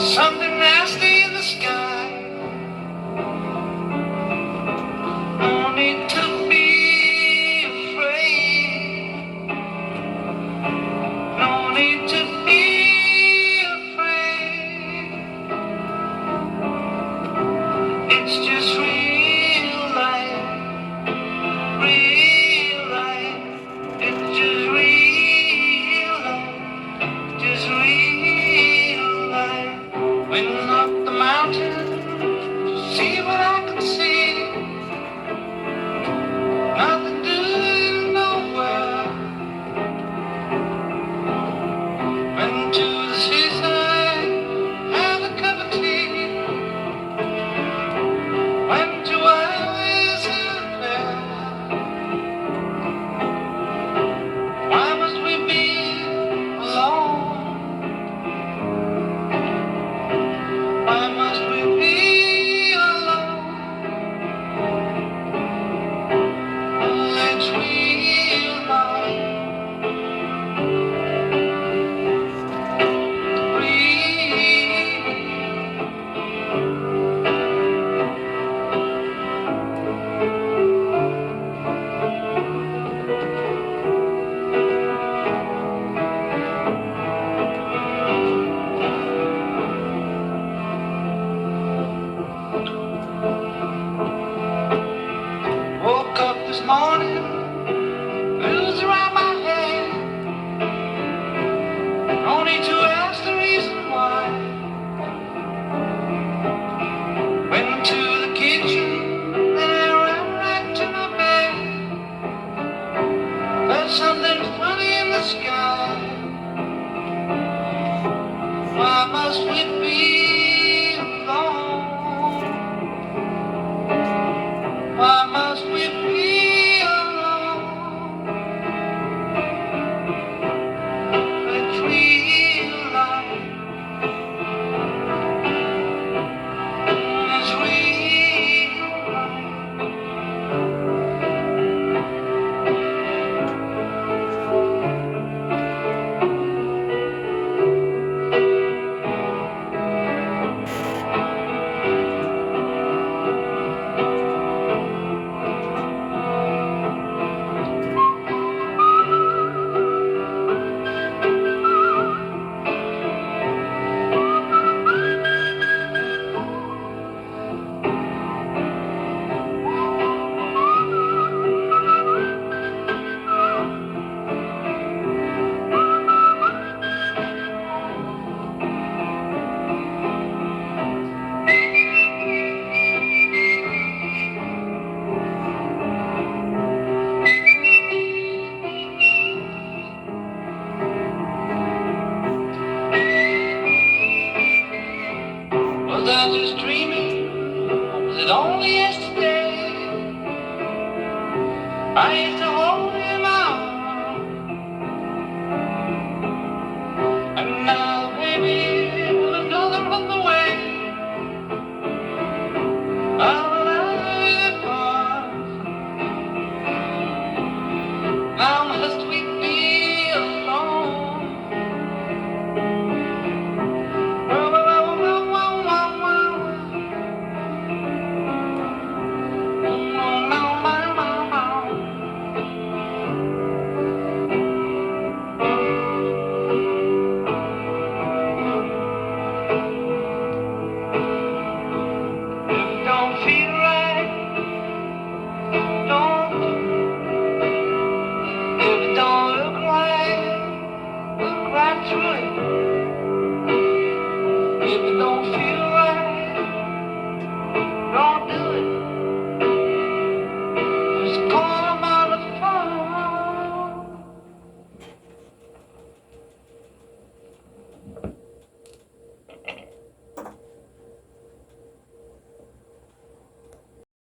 Something nasty in the sky. No need to be afraid. No need to be afraid. It's just real life. Real life. It's just real life. Just real life. Went up the mountain to see what I could see. Nothing doing nowhere. Went to the seaside, had a cup of tea. Went to Iris and Fair. Why must we be alone? Why must we be alone? Let's real life. Woke up this morning, blues around my head. No need to ask the reason why. Went to the kitchen, then I ran right to my bed. There's something funny in the sky. Why must we be alone? Why must we be alone? It's real life. It's real life. Was I just dreaming? Or was it only yesterday? I used to hold him out, and now, baby, will another run away? I'll let pass. Now must we be alone? Don't feel right, don't. If it don't look right through it.